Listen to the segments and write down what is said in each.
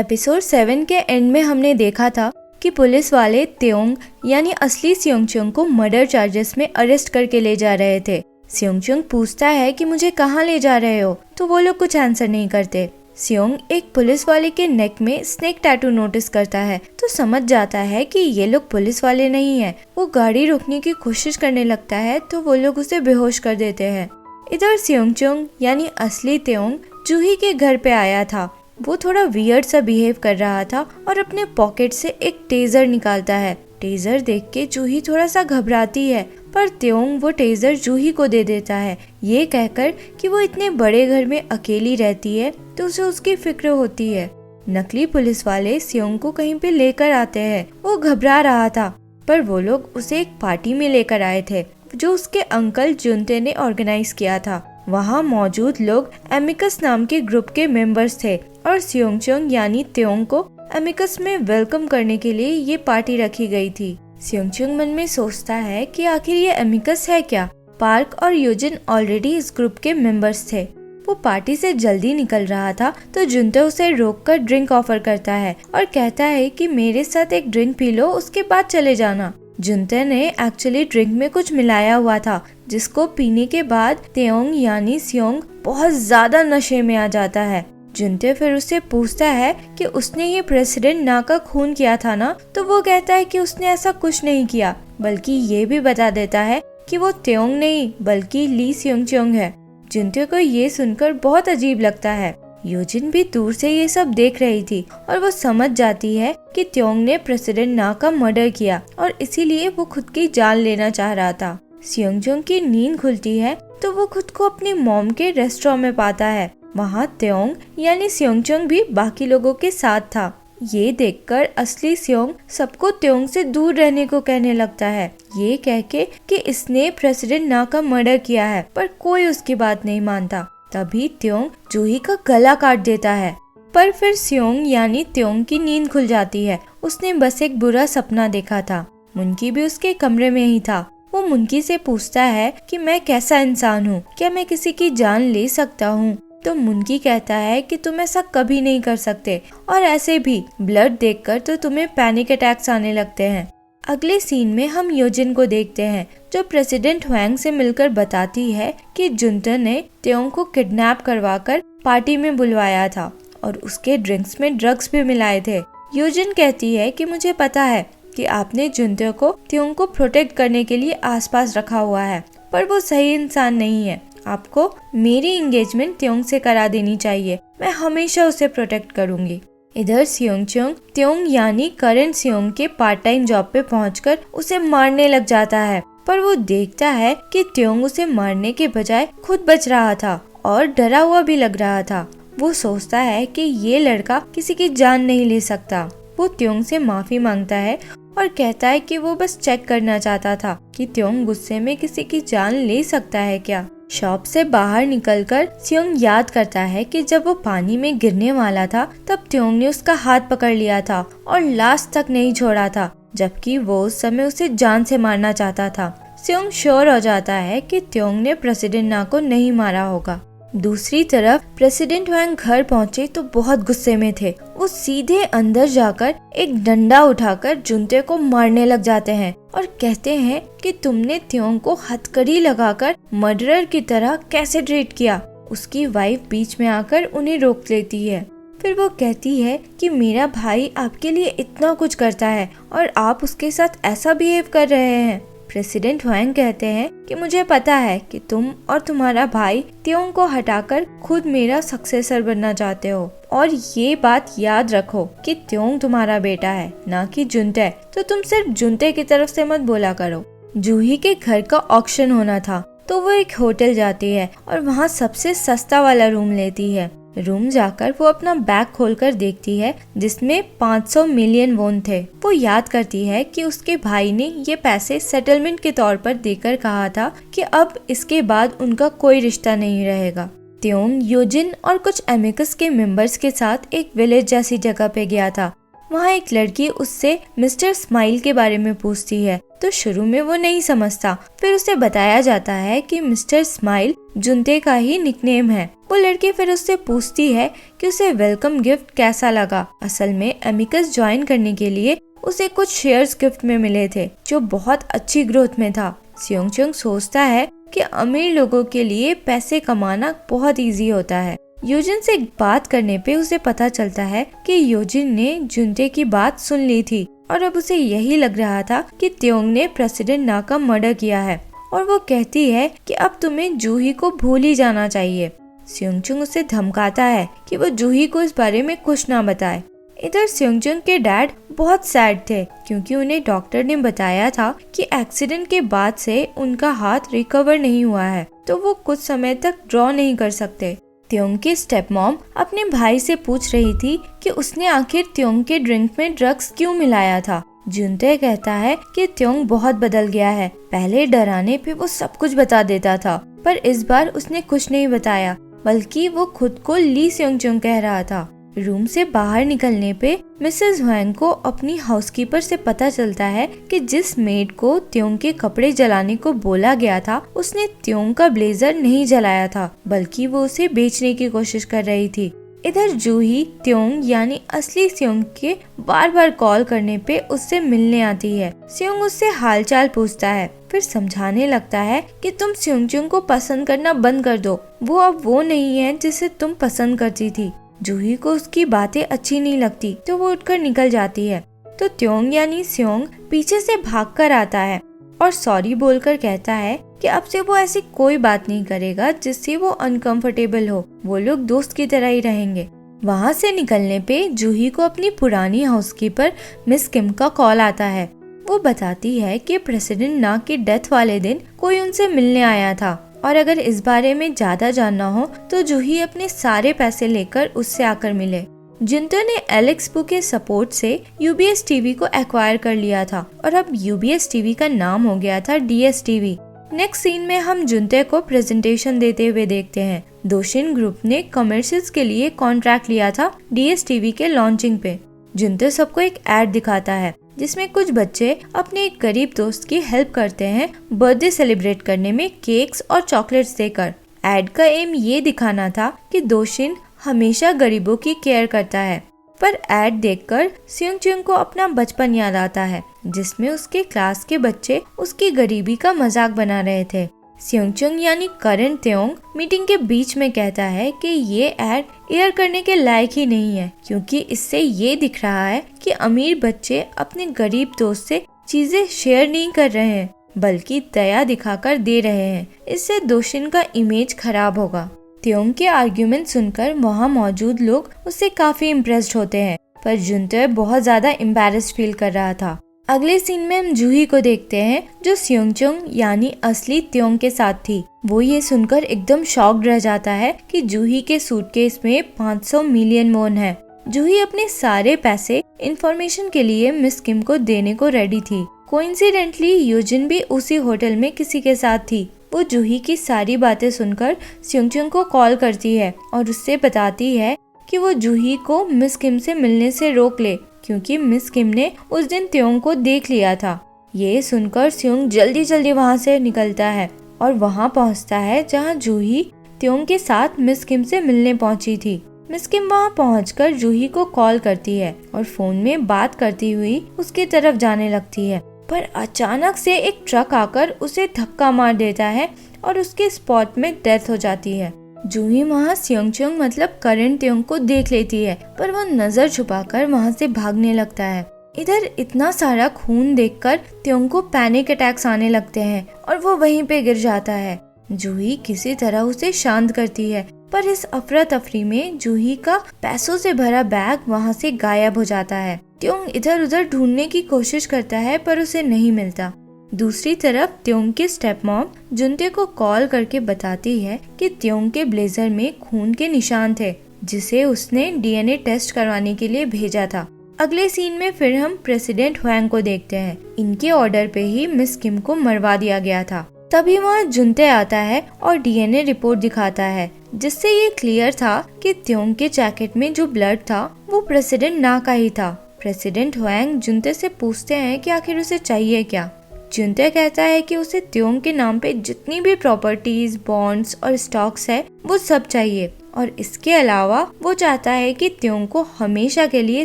Episode 7 के and में हमने देखा था कि पुलिस वाले त्योंग यानी असली सियोंगचुंग को मर्डर चार्जेस में अरेस्ट करके ले जा रहे थे। सियोंगचुंग पूछता है कि मुझे कहाँ ले जा रहे हो, तो वो लोग कुछ आंसर नहीं करते। सियोंग एक पुलिस वाले के नेक में स्नेक टैटू नोटिस करता है तो समझ जाता है कि ये लोग पुलिस वाले नहीं है। वो गाड़ी रोकने की कोशिश करने लगता है तो वो लोग उसे बेहोश कर देते हैं। इधर सियोंगचुंग यानी असली त्योंग जूही के घर पे आया था। वो थोड़ा वियर्ड सा बिहेव कर रहा था और अपने पॉकेट से एक टेजर निकालता है। टेजर देख के जूही थोड़ा सा घबराती है, पर त्योंग वो टेजर जूही को दे देता है, ये कहकर कि वो इतने बड़े घर में अकेली रहती है तो उसे उसकी फिक्र होती है। नकली पुलिस वाले सियोंग को कहीं पे लेकर आते हैं। वो घबरा रहा था, पर वो लोग उसे एक पार्टी में लेकर आए थे जो उसके अंकल जुनते ने ऑर्गेनाइज किया था। वहाँ मौजूद लोग एमिकस नाम के ग्रुप के मेंबर्स थे और सियोंगचुंग यानी त्योंग को एमिकस में वेलकम करने के लिए ये पार्टी रखी गई थी। सियोंगचुंग मन में सोचता है कि आखिर ये एमिकस है क्या। पार्क और यूजिन ऑलरेडी इस ग्रुप के मेंबर्स थे। वो पार्टी से जल्दी निकल रहा था तो जुनते उसे रोककर ड्रिंक ऑफर करता है और कहता है कि मेरे साथ एक ड्रिंक पी लो, उसके बाद चले जाना। जुनते ने एक्चुअली ड्रिंक में कुछ मिलाया हुआ था, जिसको पीने के बाद त्योंग यानी सियोंग बहुत ज्यादा नशे में आ जाता है। जुनते फिर उससे पूछता है कि उसने ये प्रेसिडेंट ना का खून किया था ना, तो वो कहता है कि उसने ऐसा कुछ नहीं किया, बल्कि ये भी बता देता है कि वो त्योंग नहीं बल्कि ली सियोंगचुंग है। जुनते को ये सुनकर बहुत अजीब लगता है। यूजिन भी दूर से ये सब देख रही थी और वो समझ जाती है कि त्योंग ने प्रेसिडेंट ना का मर्डर किया और इसीलिए वो खुद की जान लेना चाह रहा था। सियोंगचुंग की नींद खुलती है तो वो खुद को अपनी मॉम के रेस्टोरेंट में पाता है। वहाँ त्योंग यानी सियोंगचुंग भी बाकी लोगों के साथ था। ये देखकर असली सियोंग सबको त्योंग से दूर रहने को कहने लगता है, ये कह के कि इसने प्रेसिडेंट ना का मर्डर किया है, पर कोई उसकी बात नहीं मानता। तभी त्योंग जूही का गला काट देता है, पर फिर सियोंग यानी त्योंग की नींद खुल जाती है। उसने बस एक बुरा सपना देखा था। मुनकी भी उसके कमरे में ही था। वो मुनकी से पूछता है कि मैं कैसा इंसान हूँ, क्या मैं किसी की जान ले सकता हूँ? तो मुनकी कहता है कि तुम ऐसा कभी नहीं कर सकते और ऐसे भी ब्लड देखकर तो तुम्हें पैनिक अटैक्स आने लगते हैं। अगले सीन में हम योजिन को देखते हैं जो प्रेसिडेंट हुआंग से मिलकर बताती है कि जुनते ने त्योंग को किडनैप करवाकर पार्टी में बुलवाया था और उसके ड्रिंक्स में ड्रग्स भी मिलाए थे। योजिन कहती है कि मुझे पता है कि आपने जुनते को त्योंग को प्रोटेक्ट करने के लिए आसपास रखा हुआ है, पर वो सही इंसान नहीं है। आपको मेरी एंगेजमेंट त्योंग से करा देनी चाहिए, मैं हमेशा उसे प्रोटेक्ट करूंगी। इधर सियोंगचुंग त्योंग यानी करण सियोंग के पार्ट टाइम जॉब पे पहुंचकर उसे मारने लग जाता है, पर वो देखता है कि त्योंग उसे मारने के बजाय खुद बच रहा था और डरा हुआ भी लग रहा था। वो सोचता है कि ये लड़का किसी की जान नहीं ले सकता। वो त्योंग से माफी मांगता है और कहता है कि वो बस चेक करना चाहता था कि त्योंग गुस्से में किसी की जान ले सकता है क्या। शॉप से बाहर निकलकर सियोंग याद करता है कि जब वो पानी में गिरने वाला था तब त्योंग ने उसका हाथ पकड़ लिया था और लास्ट तक नहीं छोड़ा था, जबकि वो उस समय उसे जान से मारना चाहता था। सियोंग श्योर हो जाता है कि त्योंग ने प्रेसिडेंट ना को नहीं मारा होगा। दूसरी तरफ प्रेसिडेंट हुआंग घर पहुंचे तो बहुत गुस्से में थे। वो सीधे अंदर जाकर एक डंडा उठाकर जुनते को मारने लग जाते हैं और कहते हैं कि तुमने त्योंग को हथकड़ी लगाकर मर्डरर की तरह कैसे ट्रीट किया। उसकी वाइफ बीच में आकर उन्हें रोक लेती है। फिर वो कहती है कि मेरा भाई आपके लिए इतना कुछ करता है और आप उसके साथ ऐसा बिहेव कर रहे हैं। प्रेसिडेंट हुआंग कहते हैं कि मुझे पता है कि तुम और तुम्हारा भाई त्योंग को हटाकर खुद मेरा सक्सेसर बनना चाहते हो, और ये बात याद रखो कि त्योंग तुम्हारा बेटा है ना कि जुनते, तो तुम सिर्फ जुनते की तरफ से मत बोला करो। जूही के घर का ऑक्शन होना था तो वो एक होटल जाती है और वहाँ सबसे सस्ता वाला रूम लेती है। रूम जाकर वो अपना बैग खोलकर देखती है जिसमें 500 मिलियन वोन थे। वो याद करती है कि उसके भाई ने ये पैसे सेटलमेंट के तौर पर देकर कहा था कि अब इसके बाद उनका कोई रिश्ता नहीं रहेगा। त्योंग योजिन और कुछ एमिकस के मेंबर्स के साथ एक विलेज जैसी जगह पे गया था। वहाँ एक लड़की उससे मिस्टर स्माइल के बारे में पूछती है। तो शुरू में वो नहीं समझता। फिर उसे बताया जाता है कि मिस्टर स्माइल जुनते का ही निकनेम है। वो लड़की फिर उससे पूछती है कि उसे वेलकम गिफ्ट कैसा लगा। असल में एमिकस ज्वाइन करने के लिए उसे कुछ शेयर्स गिफ्ट में मिले थे जो बहुत अच्छी ग्रोथ में था। सियोंगचंग सोचता है कि अमीर लोगों के लिए पैसे कमाना बहुत इजी होता है। योजिन से बात करने पे उसे पता चलता है कि योजिन ने जुनते की बात सुन ली थी और अब उसे यही लग रहा था कि त्योंग ने प्रेसिडेंट ना का मर्डर किया है और वो कहती है कि अब तुम्हें जूही को भूल ही जाना चाहिए। सियोंगचंग उसे धमकाता है कि वो जूही को इस बारे में कुछ ना बताए। इधर सियोंगचंग के डैड बहुत सैड थे क्योंकि उन्हें डॉक्टर ने बताया था कि एक्सीडेंट के बाद से उनका हाथ रिकवर नहीं हुआ है, तो वो कुछ समय तक ड्रॉ नहीं कर सकते। त्योंग की स्टेप मॉम अपने भाई से पूछ रही थी कि उसने आखिर त्योंग के ड्रिंक में ड्रग्स क्यों मिलाया था। जुनते कहता है कि त्योंग बहुत बदल गया है, पहले डराने पे वो सब कुछ बता देता था, पर इस बार उसने कुछ नहीं बताया, बल्कि वो खुद को ली सियोंगचंग कह रहा था। रूम से बाहर निकलने पे मिसेस हुआंग को अपनी हाउसकीपर से पता चलता है कि जिस मेड को त्योंग के कपड़े जलाने को बोला गया था उसने त्योंग का ब्लेजर नहीं जलाया था, बल्कि वो उसे बेचने की कोशिश कर रही थी। इधर जूही त्योंग यानी असली सियोंग के बार बार कॉल करने पे उससे मिलने आती है। सियोंग उससे हालचाल पूछता है, फिर समझाने लगता है कि तुम सियोंगचंग को पसंद करना बंद कर दो, वो अब वो नहीं है जिसे तुम पसंद करती थी। जूही को उसकी बातें अच्छी नहीं लगती तो वो उठकर निकल जाती है। तो त्योंग यानी सियोंग पीछे से भागकर आता है और सॉरी बोलकर कहता है कि अब से वो ऐसी कोई बात नहीं करेगा जिससे वो अनकंफर्टेबल हो, वो लोग दोस्त की तरह ही रहेंगे। वहाँ से निकलने पे जूही को अपनी पुरानी हाउसकीपर मिस किम का कॉल आता है। वो बताती है कि प्रेसिडेंट ना की डेथ वाले दिन कोई उनसे मिलने आया था और अगर इस बारे में ज्यादा जानना हो तो जूही अपने सारे पैसे लेकर उससे आकर मिले। जुनते ने एलेक्स बू के सपोर्ट से यूबीएस टीवी को एक्वायर कर लिया था और अब यूबीएस टीवी का नाम हो गया था डीएस टीवी। नेक्स्ट सीन में हम जुनते को प्रेजेंटेशन देते हुए देखते हैं। दोशिन ग्रुप ने कमर्शियल्स के लिए कॉन्ट्रैक्ट लिया था डीएस टीवी के लॉन्चिंग पे। जुनते सबको एक एड दिखाता है जिसमें कुछ बच्चे अपने एक गरीब दोस्त की हेल्प करते हैं बर्थडे सेलिब्रेट करने में केक्स और चॉकलेट्स देकर। एड का एम ये दिखाना था कि दोशिन हमेशा गरीबों की केयर करता है, पर एड देखकर सियोंगचंग को अपना बचपन याद आता है जिसमें उसके क्लास के बच्चे उसकी गरीबी का मजाक बना रहे थे। सियोंगचंग यानी करण त्योंग मीटिंग के बीच में कहता है कि ये एड एयर करने के लायक ही नहीं है क्योंकि इससे ये दिख रहा है कि अमीर बच्चे अपने गरीब दोस्त से चीजें शेयर नहीं कर रहे हैं बल्कि दया दिखाकर दे रहे हैं। इससे दोशिन का इमेज खराब होगा। त्योंग के आर्ग्यूमेंट सुनकर वहाँ मौजूद लोग उससे काफी इम्प्रेस्ड होते हैं, पर जुनते बहुत ज्यादा एम्बैरेस्ड फील कर रहा था। अगले सीन में हम जूही को देखते हैं जो सियोंगचंग यानी असली त्योंग के साथ थी। वो ये सुनकर एकदम शॉक्ड रह जाता है कि जूही के सूटकेस में 500 मिलियन वॉन है। जूही अपने सारे पैसे इंफॉर्मेशन के लिए मिस किम को देने को रेडी थी। कोइंसिडेंटली योजिन भी उसी होटल में किसी के साथ थी। वो जूही की सारी बातें सुनकर सियोंगचंग को कॉल करती है और उससे बताती है कि वो जूही को मिस किम से मिलने से रोक ले क्योंकि मिस किम ने उस दिन त्योंग को देख लिया था। ये सुनकर सियोंग जल्दी जल्दी वहाँ से निकलता है और वहाँ पहुँचता है जहाँ जूही त्योंग के साथ मिस किम से मिलने पहुँची थी। मिस किम वहाँ पहुँचकर जूही को कॉल करती है और फोन में बात करती हुई उसकी तरफ जाने लगती है, पर अचानक से एक ट्रक आकर उसे धक्का मार देता है और उसके स्पॉट में डेथ हो जाती है। जूही वहाँ सियोंगचंग मतलब करण त्योंग को देख लेती है, पर वो नजर छुपाकर वहाँ से भागने लगता है। इधर इतना सारा खून देखकर त्योंग को पैनिक अटैक्स आने लगते हैं और वो वहीं पे गिर जाता है। जूही किसी तरह उसे शांत करती है, पर इस अफरा तफरी में जूही का पैसों से भरा बैग वहाँ से गायब हो जाता है। त्योंग इधर उधर ढूंढने की कोशिश करता है पर उसे नहीं मिलता। दूसरी तरफ त्योंग की स्टेप मॉम जुनते को कॉल करके बताती है कि त्योंग के ब्लेजर में खून के निशान थे जिसे उसने डीएनए टेस्ट करवाने के लिए भेजा था। अगले सीन में फिर हम प्रेसिडेंट हुआंग को देखते हैं। इनके ऑर्डर पे ही मिस किम को मरवा दिया गया था। तभी वहाँ जुनते आता है और डीएनए रिपोर्ट दिखाता है जिससे ये क्लियर था कि त्योंग के जैकेट में जो ब्लड था वो प्रेसिडेंट ना का ही था। प्रेसिडेंट हुआंग जुनते से पूछते हैं कि आखिर उसे चाहिए क्या। जुनते कहता है कि उसे त्योंग के नाम पे जितनी भी प्रॉपर्टीज, बॉन्ड्स और स्टॉक्स है वो सब चाहिए, और इसके अलावा वो चाहता है कि त्योंग को हमेशा के लिए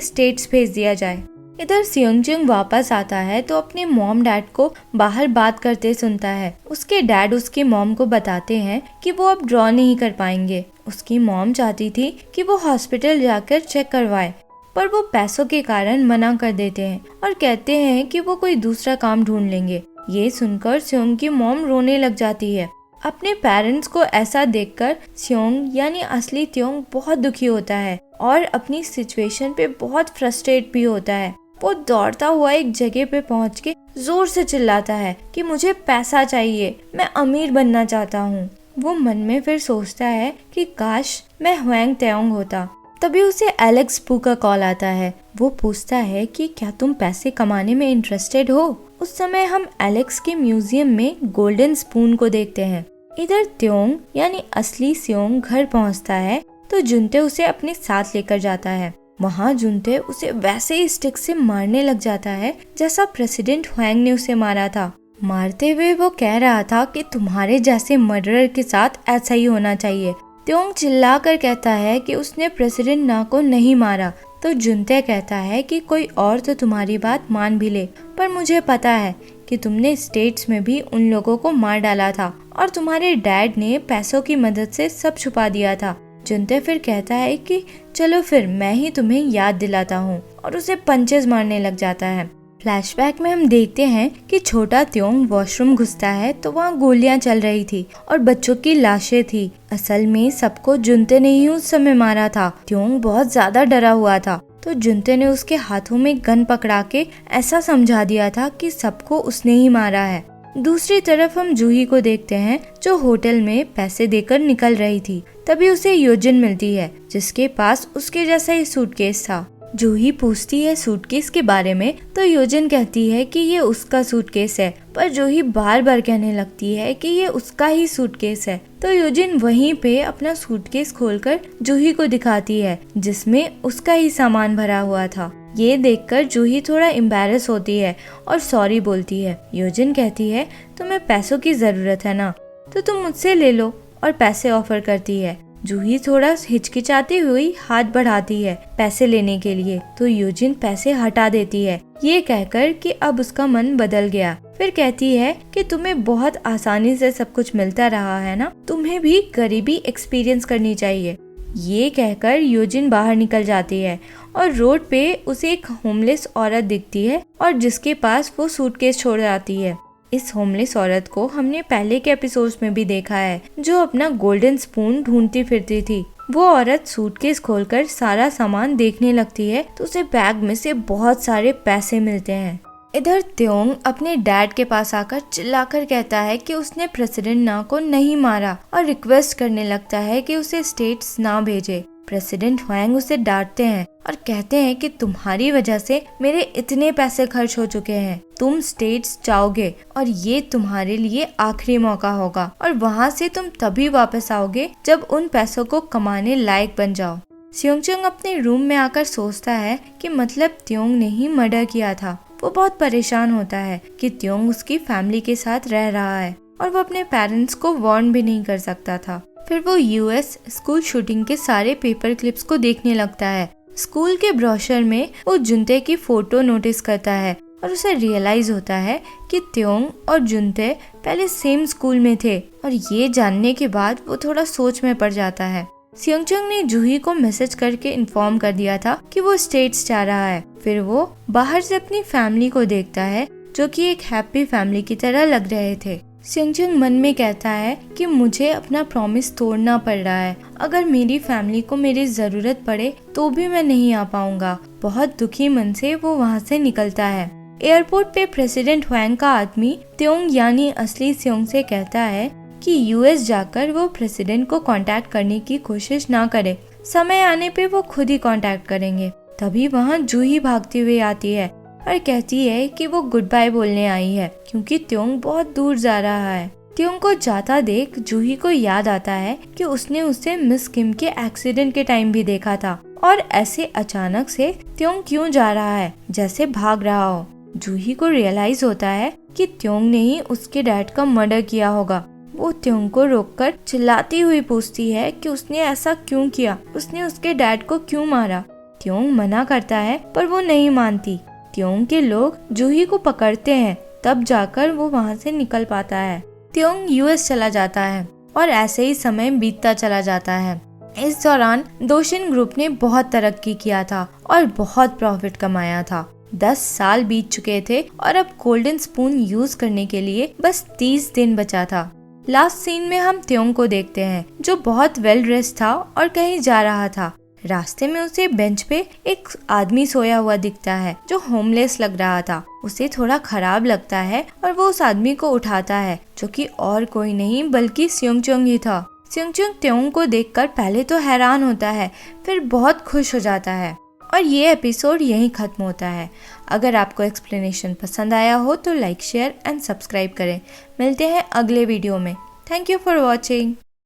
स्टेट्स भेज दिया जाए। इधर सियोंगचुंग वापस आता है तो अपने मॉम डैड को बाहर बात करते सुनता है। उसके डैड उसकी मॉम को बताते हैं कि वो अब ड्रॉ नहीं कर पाएंगे। उसकी मॉम चाहती थी कि वो हॉस्पिटल जाकर चेक करवाए, पर वो पैसों के कारण मना कर देते हैं और कहते हैं कि वो कोई दूसरा काम ढूंढ लेंगे। ये सुनकर सियोंग की मॉम रोने लग जाती है। अपने पेरेंट्स को ऐसा देखकर सियोंग यानी असली त्योंग बहुत दुखी होता है और अपनी सिचुएशन पे बहुत फ्रस्ट्रेट भी होता है। वो दौड़ता हुआ एक जगह पे पहुंच के जोर से चिल्लाता है कि मुझे पैसा चाहिए, मैं अमीर बनना चाहता हूँ। वो मन में फिर सोचता है कि काश मैं ह्वेंग त्योंग होता। तभी उसे एलेक्स पू का कॉल आता है। वो पूछता है कि क्या तुम पैसे कमाने में इंटरेस्टेड हो। उस समय हम एलेक्स के म्यूजियम में गोल्डन स्पून को देखते हैं। इधर त्योंग यानी असली सियोंग घर पहुंचता है तो जुनते उसे अपने साथ लेकर जाता है। वहाँ जुनते उसे वैसे ही स्टिक से मारने लग जाता है जैसा प्रेसिडेंट ह्वेंग ने उसे मारा था। मारते हुए वो कह रहा था कि तुम्हारे जैसे मर्डरर के साथ ऐसा ही होना चाहिए। त्योंग चिल्लाकर कहता है कि उसने प्रेसिडेंट ना को नहीं मारा, तो जुनते कहता है कि कोई और तो तुम्हारी बात मान भी ले, पर मुझे पता है कि तुमने स्टेट्स में भी उन लोगों को मार डाला था और तुम्हारे डैड ने पैसों की मदद से सब छुपा दिया था। जुनते फिर कहता है कि चलो फिर मैं ही तुम्हें याद दिलाता हूँ, और उसे पंचेस मारने लग जाता है। फ्लैशबैक में हम देखते हैं कि छोटा त्योंग वॉशरूम घुसता है तो वहाँ गोलियां चल रही थी और बच्चों की लाशें थी। असल में सबको जुनते ने ही उस समय मारा था। त्योंग बहुत ज्यादा डरा हुआ था, तो जुनते ने उसके हाथों में गन पकड़ा के ऐसा समझा दिया था कि सबको उसने ही मारा है। दूसरी तरफ हम जूही को देखते हैं जो होटल में पैसे देकर निकल रही थी। तभी उसे योजिन मिलती है जिसके पास उसके जैसा ही सूटकेस था। जूही पूछती है सूटकेस के बारे में तो योजिन कहती है कि ये उसका सूटकेस है, पर जूही बार बार कहने लगती है कि ये उसका ही सूटकेस है। तो योजिन वहीं पे अपना सूटकेस खोलकर जूही को दिखाती है जिसमें उसका ही सामान भरा हुआ था। ये देखकर जूही थोड़ा एम्बैरस होती है और सॉरी बोलती है। योजिन कहती है तुम्हें पैसों की जरूरत है ना, तो तुम मुझसे ले लो, और पैसे ऑफर करती है। जूही थोड़ा हिचकिचाती हुई हाथ बढ़ाती है पैसे लेने के लिए, तो योजिन पैसे हटा देती है ये कहकर कि अब उसका मन बदल गया। फिर कहती है कि तुम्हें बहुत आसानी से सब कुछ मिलता रहा है ना, तुम्हें भी गरीबी एक्सपीरियंस करनी चाहिए। ये कहकर योजिन बाहर निकल जाती है और रोड पे उसे एक होमलेस औरत दिखती है और जिसके पास वो सूटकेस छोड़ जाती है। इस होमलेस औरत को हमने पहले के एपिसोड्स में भी देखा है, जो अपना गोल्डन स्पून ढूंढती फिरती थी। वो औरत सूटकेस खोलकर सारा सामान देखने लगती है तो उसे बैग में से बहुत सारे पैसे मिलते हैं। इधर त्योंग अपने डैड के पास आकर चिल्लाकर कहता है कि उसने प्रेसिडेंट ना को नहीं मारा और रिक्वेस्ट करने लगता है कि उसे स्टेट्स ना भेजे। प्रेसिडेंट ह्वेंग उसे डांटते हैं और कहते हैं कि तुम्हारी वजह से मेरे इतने पैसे खर्च हो चुके हैं, तुम स्टेट्स जाओगे और ये तुम्हारे लिए आखिरी मौका होगा, और वहाँ से तुम तभी वापस आओगे जब उन पैसों को कमाने लायक बन जाओ। सियोंगचुंग अपने रूम में आकर सोचता है कि मतलब त्योंग ने ही मर्डर किया था। वो बहुत परेशान होता है कि त्योंग उसकी फैमिली के साथ रह रहा है और वो अपने पेरेंट्स को वार्न भी नहीं कर सकता था। फिर वो यूएस स्कूल शूटिंग के सारे पेपर क्लिप्स को देखने लगता है। स्कूल के ब्रोशर में वो जुनते की फोटो नोटिस करता है और उसे रियलाइज होता है कि त्योंग और जुनते पहले सेम स्कूल में थे, और ये जानने के बाद वो थोड़ा सोच में पड़ जाता है। सियोंगचुंग ने जूही को मैसेज करके इन्फॉर्म कर दिया था कि वो स्टेट्स जा रहा है। फिर वो बाहर से अपनी फैमिली को देखता है जो कि एक हैप्पी फैमिली की तरह लग रहे थे। सियोंगचुंग मन में कहता है कि मुझे अपना प्रॉमिस तोड़ना पड़ रहा है, अगर मेरी फैमिली को मेरी जरूरत पड़े तो भी मैं नहीं आ पाऊंगा। बहुत दुखी मन से वो वहाँ से निकलता है। एयरपोर्ट पे प्रेसिडेंट ह्वेंग का आदमी त्योंग यानी असली सियोंग से कहता है कि यूएस जाकर वो प्रेसिडेंट को कांटेक्ट करने की कोशिश ना करे, समय आने पे वो खुद ही कांटेक्ट करेंगे। तभी वहाँ जूही भागती हुई आती है और कहती है कि वो गुड बाय बोलने आई है क्योंकि त्योंग बहुत दूर जा रहा है। त्योंग को जाता देख जूही को याद आता है कि उसने उसे मिस किम के एक्सीडेंट के टाइम भी देखा था, और ऐसे अचानक से त्योंग क्यों जा रहा है, जैसे भाग रहा हो। जूही को रियलाइज होता है कि त्योंग ने ही उसके डैड का मर्डर किया होगा। वो त्योंग को रोककर चिल्लाती हुई पूछती है कि उसने ऐसा क्यों किया, उसने उसके डैड को क्यों मारा। त्योंग मना करता है पर वो नहीं मानती। त्योंग के लोग जूही को पकड़ते हैं, तब जाकर वो वहाँ से निकल पाता है। त्योंग यूएस चला जाता है और ऐसे ही समय बीतता चला जाता है। इस दौरान दोशिन ग्रुप ने बहुत तरक्की किया था और बहुत प्रॉफिट कमाया था। 10 साल बीत चुके थे और अब गोल्डन स्पून यूज करने के लिए बस 30 दिन बचा था। लास्ट सीन में हम त्योंग को देखते हैं जो बहुत वेल ड्रेस्ड था और कहीं जा रहा था। रास्ते में उसे बेंच पे एक आदमी सोया हुआ दिखता है जो होमलेस लग रहा था। उसे थोड़ा खराब लगता है और वो उस आदमी को उठाता है, जो कि और कोई नहीं बल्कि स्योंगचुंग ही था। स्योंगचुंग त्योंग को देखकर पहले तो हैरान होता है, फिर बहुत खुश हो जाता है और ये एपिसोड यहीं खत्म होता है। अगर आपको एक्सप्लेनेशन पसंद आया हो तो लाइक, शेयर एंड सब्सक्राइब करें। मिलते हैं अगले वीडियो में। Thank you for watching.